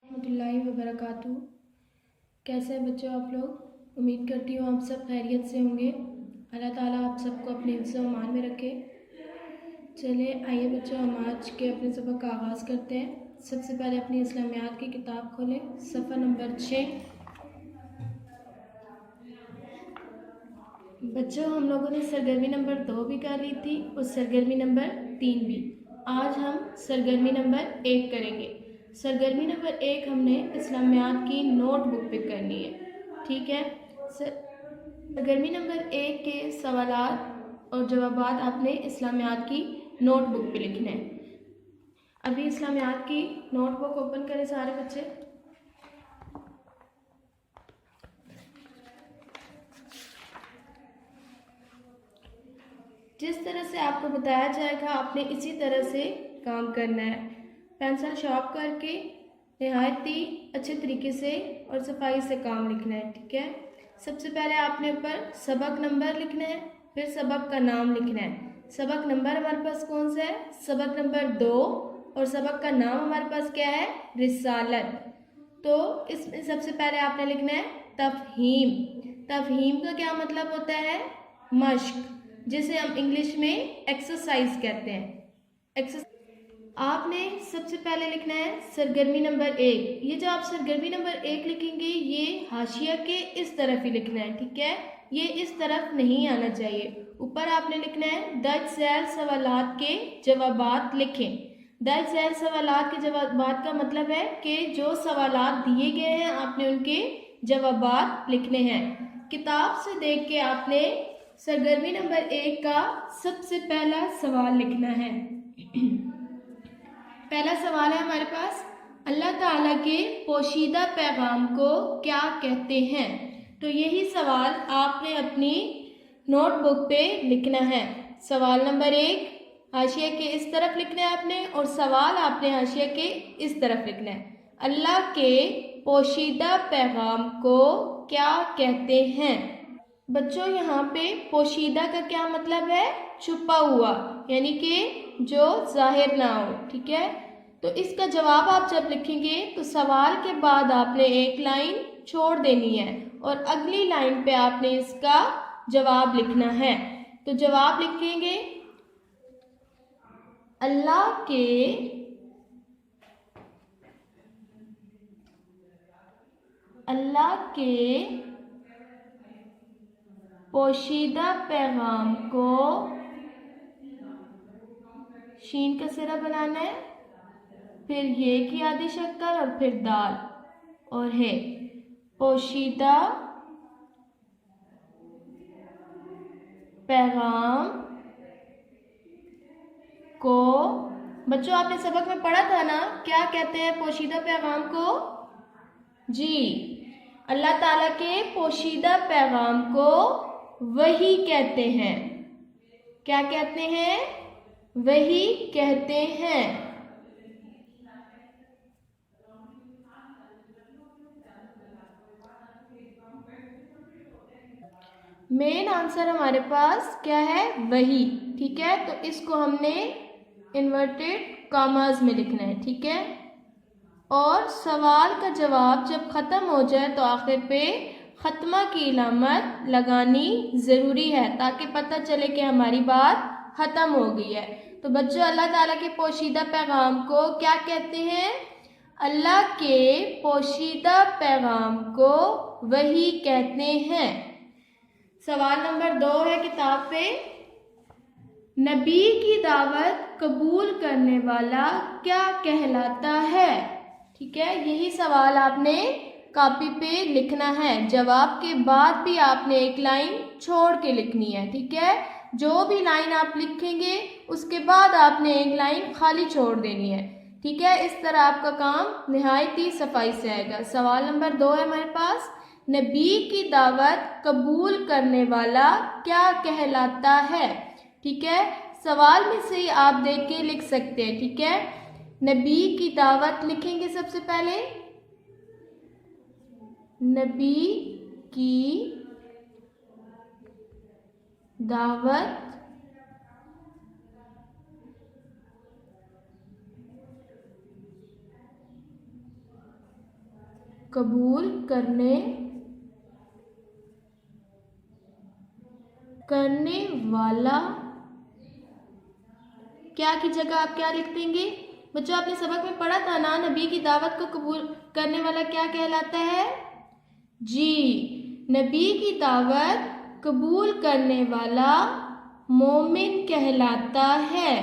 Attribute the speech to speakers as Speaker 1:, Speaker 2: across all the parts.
Speaker 1: रहमतुल्लाहि व बरकातुहू। कैसे हैं बच्चों आप लोग? उम्मीद करती हूँ आप सब खैरियत से होंगे। अल्लाह ताला आप सबको अपने हिफ्ज़ व अमान में रखे। चलिए आइए बच्चों, हम आज के अपने सबक का आगाज़ करते हैं। सबसे पहले अपनी इस्लामियात की किताब खोलें, सफ़ा नंबर 6। बच्चों, हम लोगों ने सरगर्मी नंबर 2 भी कर ली थी और सरगर्मी नंबर 3 भी। आज हम सरगर्मी नंबर 1 करेंगे। सरगर्मी नंबर 1 हमने इस्लामियात की नोटबुक पे करनी है, ठीक है। सरगर्मी नंबर 1 के सवालात और जवाबात आपने इस्लामियात की नोटबुक पे लिखने हैं। अभी इस्लामियात की नोटबुक ओपन करें सारे बच्चे। जिस तरह से आपको बताया जाएगा आपने इसी तरह से काम करना है। पेंसिल शार्प करके नहायत ही अच्छे तरीके से और सफाई से काम लिखना है, ठीक है। सबसे पहले आपने ऊपर सबक नंबर लिखना है, फिर सबक का नाम लिखना है। सबक नंबर हमारे पास कौन सा है? सबक नंबर 2। और सबक का नाम हमारे पास क्या है? रिसालत। तो इसमें सबसे पहले आपने लिखना है तफहीम। तफहीम का क्या मतलब होता है? मश्क, जिसे हम इंग्लिश में एक्सरसाइज कहते हैं। आपने सबसे पहले लिखना है सरगर्मी नंबर 1। ये जो आप सरगर्मी नंबर 1 लिखेंगे ये हाशिया के इस तरफ ही लिखना है, ठीक है। ये इस तरफ नहीं आना चाहिए। ऊपर आपने लिखना है दर्ज झैल सवालात के जवाबात लिखें। दर्ज झैल सवालात के जवाबात का मतलब है कि जो सवालात दिए गए हैं आपने उनके जवाबात लिखने हैं। किताब से देख के आपने सरगर्मी नंबर 1 का सबसे पहला सवाल लिखना है। पहला सवाल है हमारे पास, अल्लाह ताला के पोशीदा पैगाम को क्या कहते हैं? तो यही सवाल आपने अपनी नोटबुक पे लिखना है। सवाल नंबर 1 हाशिया के इस तरफ लिखना है आपने, और सवाल आपने हाशिया के इस तरफ लिखना है। अल्लाह के पोशीदा पैगाम को क्या कहते हैं? बच्चों, यहाँ पे पोशीदा का क्या मतलब है? छुपा हुआ, यानी कि जो जाहिर ना हो, ठीक है। तो इसका जवाब आप जब लिखेंगे तो सवाल के बाद आपने एक लाइन छोड़ देनी है और अगली लाइन पे आपने इसका जवाब लिखना है। तो जवाब लिखेंगे अल्लाह के पोशीदा पैगाम को, शीन का सिरा बनाना है, फिर ये की आधी शक्ल और फिर दाल और है। पोशीदा पैगाम को, बच्चों आपने सबक में पढ़ा था ना, क्या कहते हैं पोशीदा पैगाम को? जी, अल्लाह ताला के पोशीदा पैगाम को वही कहते हैं। क्या कहते हैं? वही कहते हैं। मेन आंसर हमारे पास क्या है? वही, ठीक है। तो इसको हमने इन्वर्टेड कॉमास में लिखना है, ठीक है। और सवाल का जवाब जब ख़त्म हो जाए तो आखिर पे ख़त्मा की इलामत लगानी ज़रूरी है, ताकि पता चले कि हमारी बात ख़त्म हो गई है। तो बच्चों, अल्लाह ताला के पोशीदा पैगाम को क्या कहते हैं? अल्लाह के पोशीदा पैगाम को वही कहते हैं। सवाल नंबर 2 है किताब पे, नबी की दावत कबूल करने वाला क्या कहलाता है? ठीक है, यही सवाल आपने कॉपी पे लिखना है। जवाब के बाद भी आपने एक लाइन छोड़ के लिखनी है, ठीक है। जो भी लाइन आप लिखेंगे उसके बाद आपने एक लाइन खाली छोड़ देनी है, ठीक है। इस तरह आपका काम निहायत ही सफाई से आएगा। सवाल नंबर 2 है हमारे पास, नबी की दावत कबूल करने वाला क्या कहलाता है? ठीक है, सवाल में से ही आप देख के लिख सकते हैं, ठीक है। नबी की दावत लिखेंगे सबसे पहले, नबी की दावत कबूल करने वाला, क्या की जगह आप क्या लिख देंगे बच्चों? आपने सबक में पढ़ा था ना, नबी की दावत को कबूल करने वाला क्या कहलाता है? जी, नबी की दावत कबूल करने वाला मोमिन कहलाता है।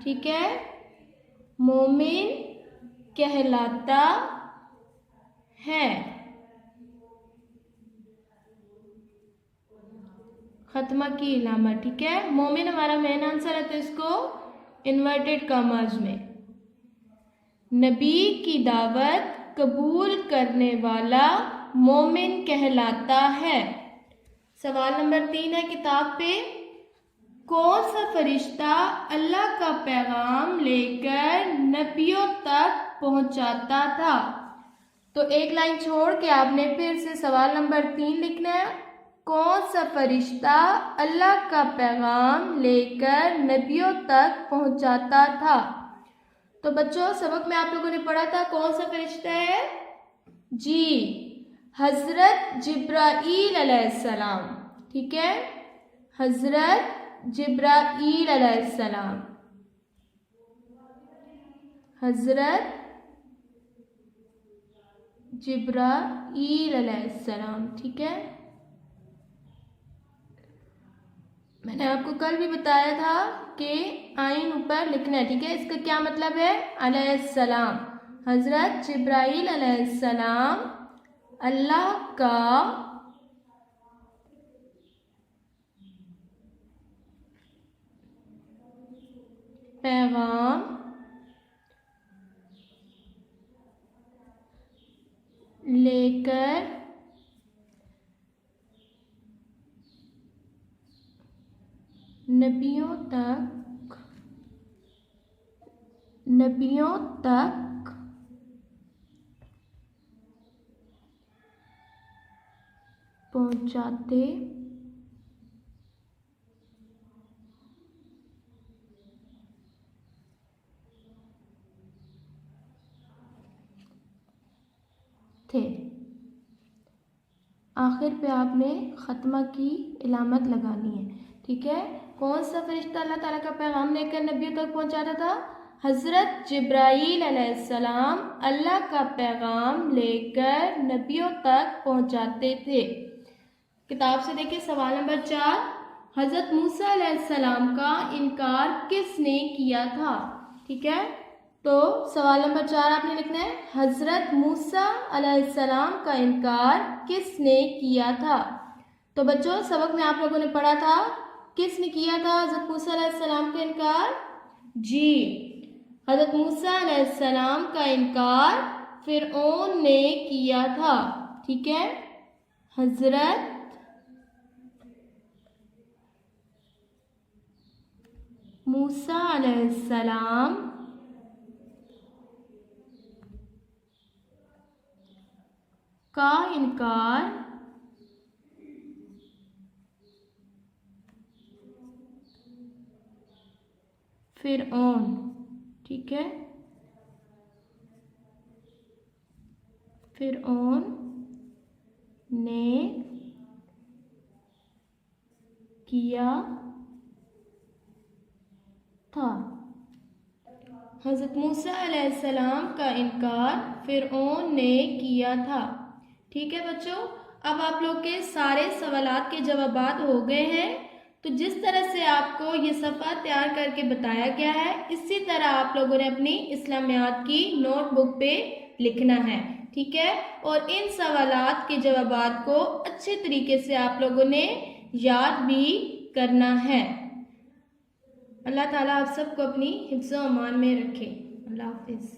Speaker 1: ठीक है, मोमिन कहलाता है। खत्मा की इलामत। ठीक है, मोमिन हमारा मेन आंसर है, तो इसको इन्वर्टेड कॉमास में। नबी की दावत कबूल करने वाला मोमिन कहलाता है। सवाल नंबर 3 है किताब पे, कौन सा फरिश्ता अल्लाह का पैगाम लेकर नबियों तक पहुंचाता था? तो एक लाइन छोड़ के आपने फिर से सवाल नंबर 3 लिखना है। कौन सा फरिश्ता अल्लाह का पैगाम लेकर नबियों तक पहुंचाता था? तो बच्चों सबक में आप लोगों ने पढ़ा था कौन सा फरिश्ता है? जी, हजरत जिब्राईल अलैहिस्सलाम। ठीक है, हजरत जिब्राईल अलैहिस्सलाम, हजरत जिब्राईल अलैहिस्सलाम। ठीक है, मैंने आपको कल भी बताया था कि आइन ऊपर लिखना है। ठीक है, इसका क्या मतलब है? अलैहिस्सलाम, हजरत जिब्राईल अलैहिस्सलाम अल्लाह का पैगाम लेकर नबियों तक पहुंचाते थे। आखिर पे आपने खत्मा की इलामत लगानी है। ठीक है, कौन सा फरिश्ता अल्लाह ताला का पैगाम लेकर नबियों तक पहुंचाता था? हजरत जिब्राईल अलैहिस्सलाम अल्लाह का पैगाम लेकर नबियों तक पहुंचाते थे। किताब से देखिए सवाल नंबर 4, हजरत मूसा अलैहिस्सलाम का इनकार किसने किया था? ठीक है, तो सवाल नंबर 4 आपने लिखना है, हजरत मूसा अलैहिस्सलाम का इनकार किसने किया था? तो बच्चों सबक में आप लोगों ने पढ़ा था किसने किया था हजरत मूसा अलैहिस्सलाम का इनकार? जी, हजरत मूसा अलैहिस्सलाम का इनकार फिरऔन ने किया था। ठीक है, हजरत मूसा अलैहिस्सलाम का इनकार फिरऔन, ठीक है, फिरऔन ने किया था। हज़रत मूसा अलैहिस्सलाम का इनकार फिरऔन ने किया था। ठीक है बच्चों, अब आप लोग के सारे सवालात के जवाबात हो गए हैं। तो जिस तरह से आपको ये सफ़ा तैयार करके बताया गया है, इसी तरह आप लोगों ने अपनी इस्लामियात की नोटबुक पे लिखना है। ठीक है, और इन सवालात के जवाबात को अच्छे तरीके से आप लोगों ने याद भी करना है। अल्लाह ताला आप सबको अपनी हिफ्ज़-ओ-अमान में रखे। अल्लाह हाफ़िज़।